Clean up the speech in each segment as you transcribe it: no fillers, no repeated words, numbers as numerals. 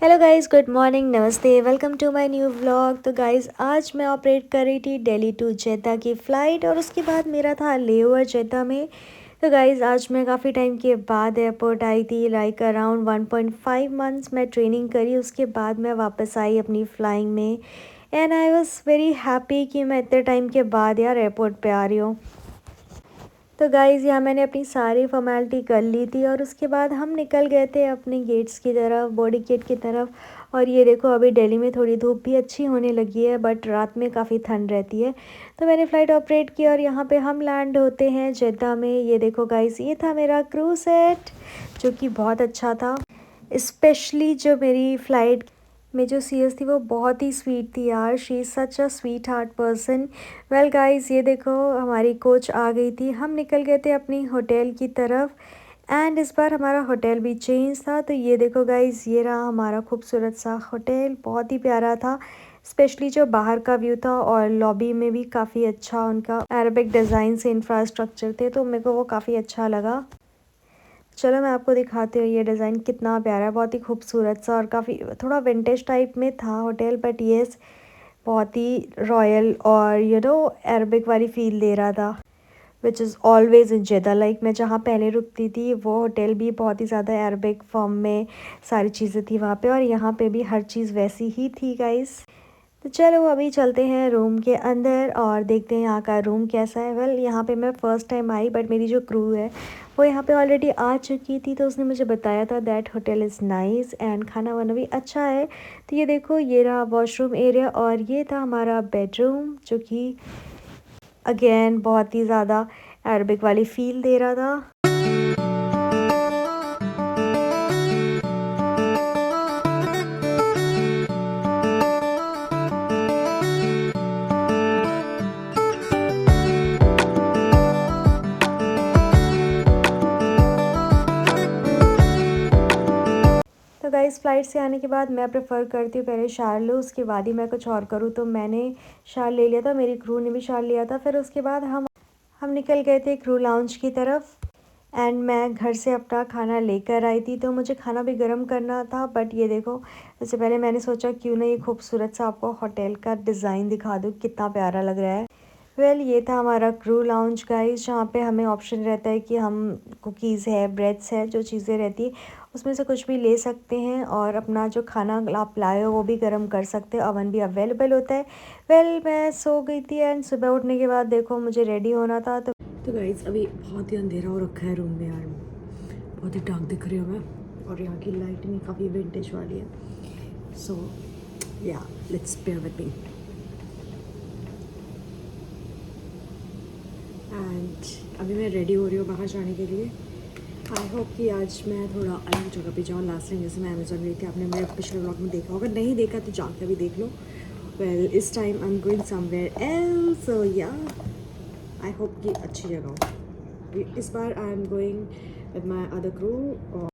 Hello guys, good morning, नमस्ते, welcome to my new vlog. तो guys आज मैं ऑपरेट कर रही थी दिल्ली टू जेद्दा की फ़्लाइट और उसके बाद मेरा था लेओवर जेद्दा में। तो गाइस आज मैं काफ़ी टाइम के बाद एयरपोर्ट आई थी, लाइक अराउंड 1.5 मंथ्स मैं ट्रेनिंग करी। उसके बाद मैं वापस आई अपनी फ़्लाइंग में and I was very happy कि मैं इतने टाइम के बाद यार एयरपोर्ट पे आ रही हूँ। तो गाइज़ यहाँ मैंने अपनी सारी फॉर्मेलिटी कर ली थी और उसके बाद हम निकल गए थे अपने गेट्स की तरफ, बोर्डिंग गेट की तरफ। और ये देखो अभी दिल्ली में थोड़ी धूप भी अच्छी होने लगी है, बट रात में काफ़ी ठंड रहती है। तो मैंने फ़्लाइट ऑपरेट की और यहाँ पे हम लैंड होते हैं जेद्दा में। ये देखो गाइज़, ये था मेरा क्रू सेट जो कि बहुत अच्छा था। स्पेशली जो मेरी फ़्लाइट में जो सीएस थी वो बहुत ही स्वीट थी यार। She is such a sweet heart person. Well guys, ये देखो हमारी कोच आ गई थी, हम निकल गए थे अपनी होटल की तरफ एंड इस बार हमारा होटल भी चेंज था। तो ये देखो गाइस, ये रहा हमारा खूबसूरत सा होटल, बहुत ही प्यारा था। स्पेशली जो बाहर का व्यू था और लॉबी में भी काफ़ी अच्छा उनका अरेबिक डिज़ाइन से इंफ्रास्ट्रक्चर थे, तो मेरे को वो काफ़ी अच्छा लगा। चलो मैं आपको दिखाती हूँ ये डिज़ाइन कितना प्यारा है, बहुत ही खूबसूरत सा और काफ़ी थोड़ा विंटेज टाइप में था होटल, बट येस बहुत ही रॉयल और अरबिक वाली फ़ील दे रहा था, विच इज़ ऑलवेज़ इन जेदा। लाइक मैं जहाँ पहले रुकती थी वो होटल भी बहुत ही ज़्यादा अरबिक फॉर्म में सारी चीज़ें थी वहाँ पे, और यहाँ पे भी हर चीज़ वैसी ही थी गाइस। तो चलो अभी चलते हैं रूम के अंदर और देखते हैं यहाँ का रूम कैसा है। वेल यहाँ पे मैं फ़र्स्ट टाइम आई, बट मेरी जो क्रू है वो यहाँ पे ऑलरेडी आ चुकी थी, तो उसने मुझे बताया था that hotel is nice and खाना वाना भी अच्छा है। तो ये देखो ये रहा वॉशरूम एरिया और ये था हमारा बेडरूम जो कि अगेन बहुत ही ज़्यादा अरबिक वाली फ़ील दे रहा था। तो गाइस फ़्लाइट से आने के बाद मैं प्रेफर करती हूँ पहले शावर लूँ, उसके बाद ही मैं कुछ और करूँ। तो मैंने शावर ले लिया था, मेरी क्रू ने भी शावर लिया था। फिर उसके बाद हम निकल गए थे क्रू लाउंज की तरफ एंड मैं घर से अपना खाना लेकर आई थी, तो मुझे खाना भी गर्म करना था। बट ये देखो, इससे पहले मैंने सोचा क्यों ना ये खूबसूरत सा आपको होटल का डिज़ाइन दिखा दूँ, कितना प्यारा लग रहा है। वेल ये था हमारा क्रू लाउंज गाइस, जहाँ पे हमें ऑप्शन रहता है कि हम कुकीज़ है, ब्रेड्स है, जो चीज़ें रहती है उसमें से कुछ भी ले सकते हैं और अपना जो खाना आप लाए हो वो भी गर्म कर सकते हो, ओवन भी अवेलेबल होता है। वेल मैं सो गई थी एंड सुबह उठने के बाद देखो मुझे रेडी होना था। तो गाइस अभी बहुत ही अंधेरा हो रखा है रूम में यार, बहुत ही डार्क दिख रही हूँ मैं, और यहाँ की लाइटिंग काफ़ी विंटेज वाली है। So yeah let's bear with me. And अभी मैं रेडी हो रही हूँ बाहर जाने के लिए। आई होप कि आज मैं थोड़ा अलग जगह पे जाऊँ। लास्ट टाइम जैसे मैं अमेजोन गई थी, आपने मेरे पिछले ब्लॉग में देखा होगा, नहीं देखा तो जाकर भी देख लो। वेल इस time I am going somewhere else, so yeah I hope कि अच्छी जगह हो। इस बार I am going with my other crew.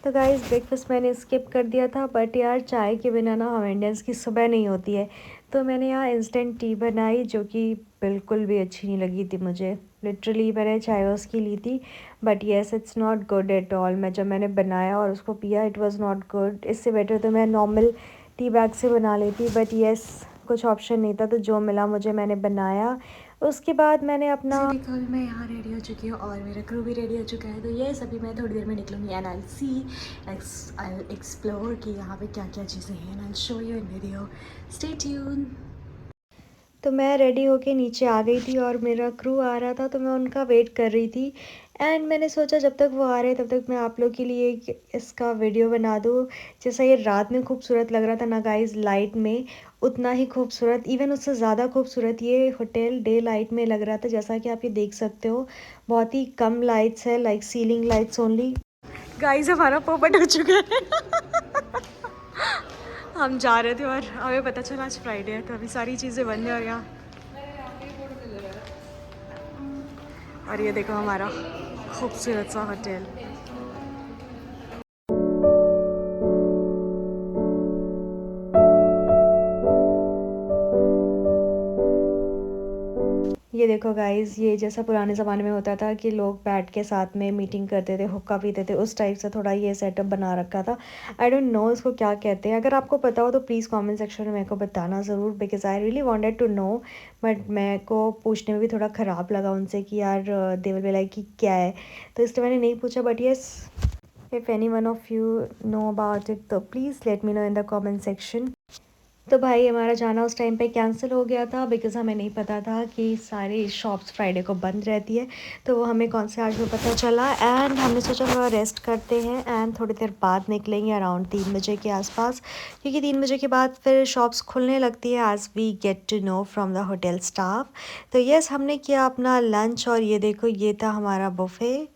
तो गाइस ब्रेकफास्ट मैंने स्किप कर दिया था, बट यार चाय के बिना ना हम इंडियंस की सुबह नहीं होती है। तो मैंने यहाँ इंस्टेंट टी बनाई जो कि बिल्कुल भी अच्छी नहीं लगी थी मुझे। लिटरली मैंने चाय उसकी ली थी, but yes it's not good at all. मैंने बनाया और उसको पिया, इट वाज नॉट गुड। इससे बेटर तो मैं नॉर्मल टी बैग से बना लेती, बट येस कुछ ऑप्शन नहीं था, तो जो मिला मुझे मैंने बनाया। उसके बाद मैंने अपना कल मैं यहाँ रेडी हो चुकी हूँ और मेरा क्रू भी रेडी हो चुका है। तो ये अभी मैं थोड़ी देर में निकलूँगी and I C I explore कि यहाँ पे क्या क्या चीज़ें हैं and I show you in video, stay tune. तो मैं रेडी होके नीचे आ गई थी और मेरा क्रू आ रहा था, तो मैं उनका वेट कर रही थी एंड मैंने सोचा जब तक वो आ रहे तब तक मैं आप लोग के लिए इसका वीडियो बना दूँ। जैसा ये रात में खूबसूरत लग रहा था ना गाइस, लाइट में उतना ही खूबसूरत, इवन उससे ज़्यादा खूबसूरत ये होटल डे लाइट में लग रहा था। जैसा कि आप ये देख सकते हो, बहुत ही कम लाइट्स है, like ceiling lights only. Guys हमारा पोपट हो चुका है हम जा रहे थे और हमें पता चला आज फ्राइडे है, तो अभी सारी चीज़ें बंद है। और यहाँ और ये देखो हमारा खूबसूरत सा होटल। ये देखो गाइस, ये जैसा पुराने ज़माने में होता था कि लोग बैठ के साथ में मीटिंग करते थे, हुक्का पीते थे, उस टाइप से थोड़ा ये सेटअप बना रखा था। आई डोंट नो इसको क्या कहते हैं। अगर आपको पता हो तो प्लीज़ कमेंट सेक्शन में मेरे को बताना ज़रूर, because I really wanted to know. But मेरे को पूछने में भी थोड़ा ख़राब लगा उनसे कि यार दे विल बी लाइक कि क्या है, तो इसलिए मैंने नहीं पूछा। But yes, if any one of you know about it तो please let me know in the comment section. तो भाई हमारा जाना उस टाइम पे कैंसिल हो गया था, बिकॉज़ हमें नहीं पता था कि सारी शॉप्स फ्राइडे को बंद रहती है। तो वो हमें कौन से आज में पता चला, एंड हमने सोचा थोड़ा रेस्ट करते हैं एंड थोड़ी देर बाद निकलेंगे अराउंड 3 बजे के आसपास, क्योंकि 3 बजे के बाद फिर शॉप्स खुलने लगती है, as we get to know from the hotel staff. तो यस, हमने किया अपना लंच, और ये देखो ये था हमारा बुफ़े,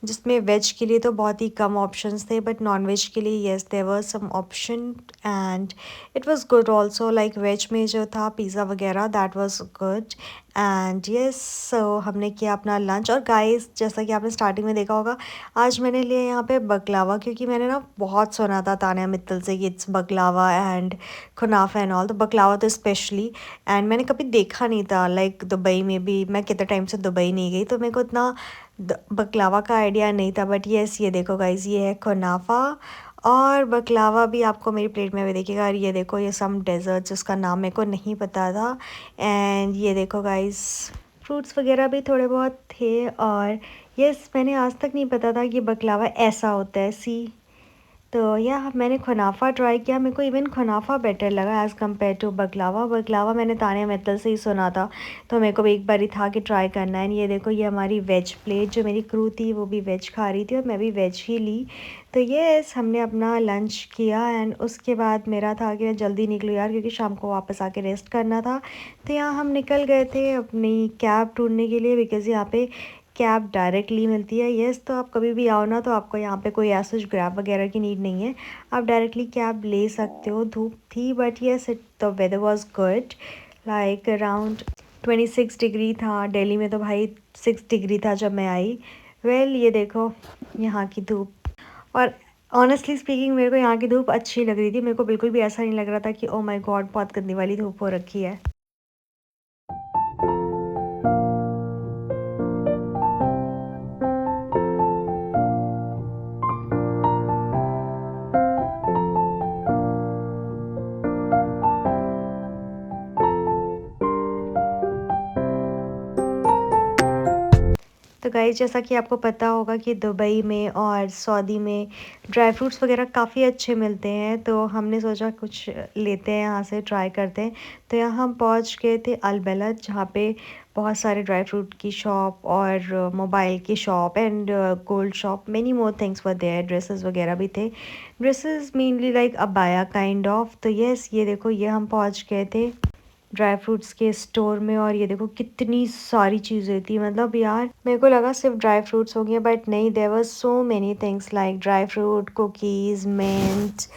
जिसमें वेज के लिए तो बहुत ही कम ऑप्शंस थे, बट नॉन वेज के लिए yes there were some option, and it was good also. Like veg में जो था पिज़्ज़ा वगैरह, that was good. And yes, so हमने किया अपना लंच। और गाइस, जैसा कि आपने स्टार्टिंग में देखा होगा, आज मैंने लिया यहाँ पे बकलावा, क्योंकि मैंने ना बहुत सुना था तानिया मित्तल से कि it's baklava and kunafa and all, तो बकलावा तो स्पेशली। एंड मैंने कभी देखा नहीं था, लाइक दुबई में भी मैं कितने टाइम से दुबई नहीं गई, तो मेरे को इतना बकलावा का आइडिया नहीं था। बट येस, ये देखो गाइस, ये है कुनाफा, और बकलावा भी आपको मेरी प्लेट में भी देखिएगा। और ये देखो, ये सम डेजर्ट्स, जिसका नाम मेरे को नहीं पता था। एंड ये देखो गाइस, फ्रूट्स वगैरह भी थोड़े बहुत थे। और यस, मैंने आज तक नहीं पता था कि बकलावा ऐसा होता है, सी। तो या मैंने खुनाफा ट्राई किया, मेरे को इवन खुनाफा बेटर लगा as compare to baklava. Baklava मैंने तानिया मित्तल से ही सुना था, तो मेरे को भी एक बार ही था कि ट्राई करना है। ये देखो, ये हमारी वेज प्लेट, जो मेरी क्रू थी वो भी वेज खा रही थी और मैं भी वेज ही ली। तो ये हमने अपना लंच किया, एंड उसके बाद मेरा था कि मैं जल्दी निकलूँ यार, क्योंकि शाम को वापस आके रेस्ट करना था। तो यहाँ हम निकल गए थे अपनी कैब ढूंढने के लिए, बिकॉज़ यहाँ पे कैब डायरेक्टली मिलती है। येस, तो आप कभी भी आओ ना, तो आपको यहाँ पे कोई ऐसा ग्रैब वगैरह की नीड नहीं है, आप डायरेक्टली कैब ले सकते हो। धूप थी, but yes, it the weather was good, like around 26 degree था। दिल्ली में तो भाई 6 डिग्री था जब मैं आई। वेल, ये देखो यहाँ की धूप। और ऑनेस्टली स्पीकिंग, मेरे को यहाँ की धूप अच्छी लग रही थी, मेरे को बिल्कुल भी ऐसा नहीं लग रहा था कि ओ माय गॉड बहुत गंदी वाली धूप हो रखी है। तो गाइस, जैसा कि आपको पता होगा कि दुबई में और सऊदी में ड्राई फ्रूट्स वगैरह काफ़ी अच्छे मिलते हैं, तो हमने सोचा कुछ लेते हैं यहाँ से, ट्राई करते हैं। तो यहाँ हम पहुँच गए थे अल बलद, जहाँ पे बहुत सारे ड्राई फ्रूट की शॉप और मोबाइल की shop and gold shop, many more things were there. Dresses वगैरह भी थे, dresses mainly like abaya kind of. तो यस, ये देखो, ये हम पहुँच गए थे ड्राई फ्रूट्स के स्टोर में, और ये देखो कितनी सारी चीज़ें थी। मतलब यार, मेरे को लगा सिर्फ ड्राई फ्रूट्स होंगे, बट नहीं, there were so many things like dry fruit, cookies, mint,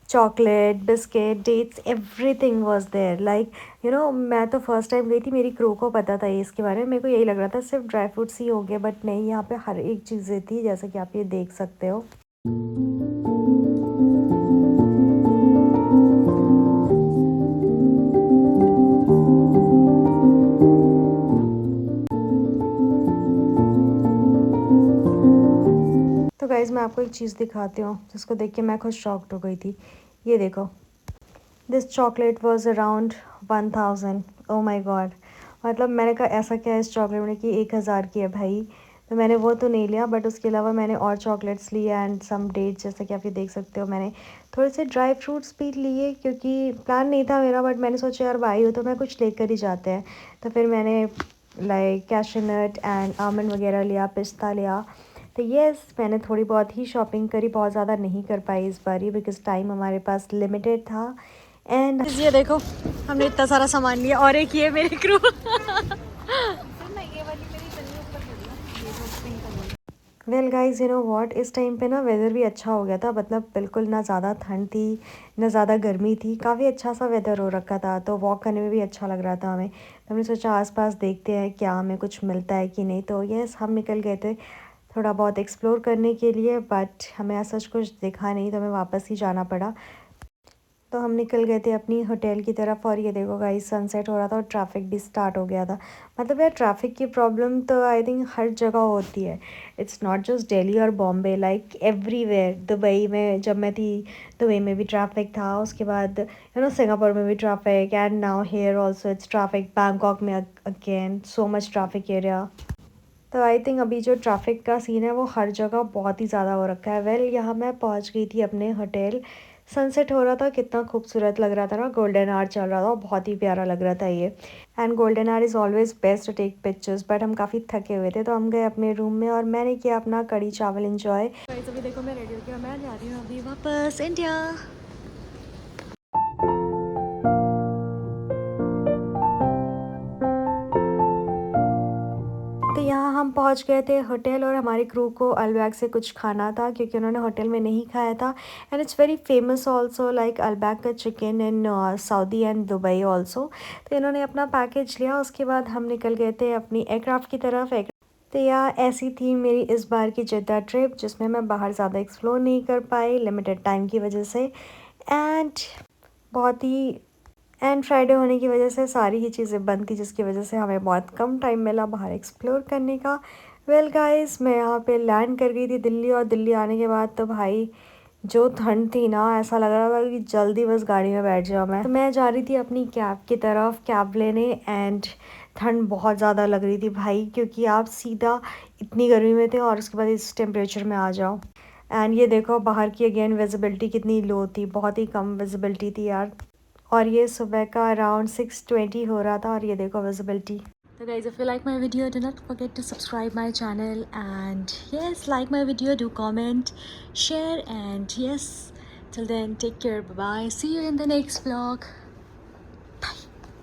chocolate, biscuit, dates, everything was there. Like you know, मैं तो फर्स्ट टाइम गई थी, मेरी क्रू को पता था ये इसके बारे में, मेरे को यही लग रहा था सिर्फ ड्राई फ्रूट्स ही होंगे, बट नहीं, यहाँ पे हर एक चीज़ें थी, जैसा कि आप ये देख सकते हो। तो गाइज़, मैं आपको एक चीज़ दिखाती हूँ जिसको देख के मैं खुद शॉक्ड हो गई थी। ये देखो, this chocolate was around 1000। Oh my god, मतलब मैंने कहा ऐसा क्या है इस चॉकलेट में कि 1000 की है भाई। तो मैंने वो तो नहीं लिया, बट उसके अलावा मैंने और चॉकलेट्स लिए एंड सम डेट्स, जैसा कि आप ये देख सकते हो। मैंने थोड़े से ड्राई फ्रूट्स भी लिए, क्योंकि प्लान नहीं था मेरा, बट मैंने सोचा यार भाई हो तो मैं कुछ लेकर ही जाते हैं। तो फिर मैंने लाइक कैशनट एंड आमंड वगैरह लिया, पिस्ता लिया। तो येस, मैंने थोड़ी बहुत ही शॉपिंग करी, बहुत ज़्यादा नहीं कर पाई इस बार ही, बिकॉज़ टाइम हमारे पास लिमिटेड था। एंड ये देखो, हमने इतना सारा सामान लिया, और एक ये मेरी crew. Well guys, you know what, इस टाइम पे ना वेदर भी अच्छा हो गया था, मतलब बिल्कुल ना ज़्यादा ठंड थी ना ज़्यादा गर्मी थी, काफ़ी अच्छा सा वेदर हो रखा था, तो वॉक करने में भी अच्छा लग रहा था हमें। तो हमने सोचा आसपास देखते हैं क्या हमें कुछ मिलता है कि नहीं। तो यस, हम निकल गए थे थोड़ा बहुत एक्सप्लोर करने के लिए, बट हमें ऐसा कुछ दिखा नहीं, तो हमें वापस ही जाना पड़ा। तो हम निकल गए थे अपनी होटल की तरफ और ये देखो गाइस सनसेट हो रहा था और ट्रैफिक भी स्टार्ट हो गया था। मतलब यार ट्रैफिक की प्रॉब्लम तो आई थिंक हर जगह होती है। इट्स नॉट जस्ट दिल्ली और बॉम्बे, लाइक एवरीवेयर। दुबई में जब मैं थी, दुबई में भी ट्रैफिक था, उसके बाद सिंगापुर में भी traffic, and now here also it's traffic. Bangkok में again so much traffic area. तो आई थिंक अभी जो ट्रैफिक का सीन है वो हर जगह बहुत ही ज़्यादा हो रखा है। वेल यहाँ मैं पहुँच गई थी अपने होटल। सनसेट हो रहा था, कितना खूबसूरत लग रहा था ना, गोल्डन आवर चल रहा था, बहुत ही प्यारा लग रहा था ये। And golden hour is always best to take pictures, but हम काफ़ी थके हुए थे तो हम गए अपने रूम में और मैंने किया अपना कड़ी चावल इन्जॉय। अभी देखो मैं रेडी हो गया, मैं जा रही हूँ अभी वापस इंडिया। तो यहाँ हम पहुँच गए थे होटल और हमारी क्रू को अलबैग से कुछ खाना था क्योंकि उन्होंने होटल में नहीं खाया था। And it's very famous also, like Albaik का chicken in Saudi and Dubai also. तो इन्होंने अपना पैकेज लिया, उसके बाद हम निकल गए थे अपनी एयरक्राफ्ट की तरफ। तो यार ऐसी थी मेरी इस बार की जिद्दा ट्रिप, जिसमें मैं बाहर ज़्यादा एक्सप्लोर नहीं कर पाई लिमिटेड टाइम की वजह से। एंड बहुत ही एंड फ्राइडे होने की वजह से सारी ही चीज़ें बंद थी, जिसकी वजह से हमें बहुत कम टाइम मिला बाहर एक्सप्लोर करने का। वेल गाइस, मैं यहाँ पे लैंड कर गई थी दिल्ली, और दिल्ली आने के बाद तो भाई जो ठंड थी ना, ऐसा लग रहा था कि जल्दी बस गाड़ी में बैठ जाऊँ मैं। तो मैं जा रही थी अपनी कैब की तरफ, कैब लेने, एंड ठंड बहुत ज़्यादा लग रही थी भाई, क्योंकि आप सीधा इतनी गर्मी में थे और उसके बाद इस टेम्परेचर में आ जाओ। एंड ये देखो बाहर की अगेन विजिबिलिटी कितनी लो थी, बहुत ही कम विजिबिलिटी थी यार। और ये सुबह का अराउंड 6:20 हो रहा था और ये देखो visibility. So guys, if you like my video, do not forget to subscribe my channel, and yes, like my video, do comment, share, and yes, till then take care, bye bye, see you in the next vlog.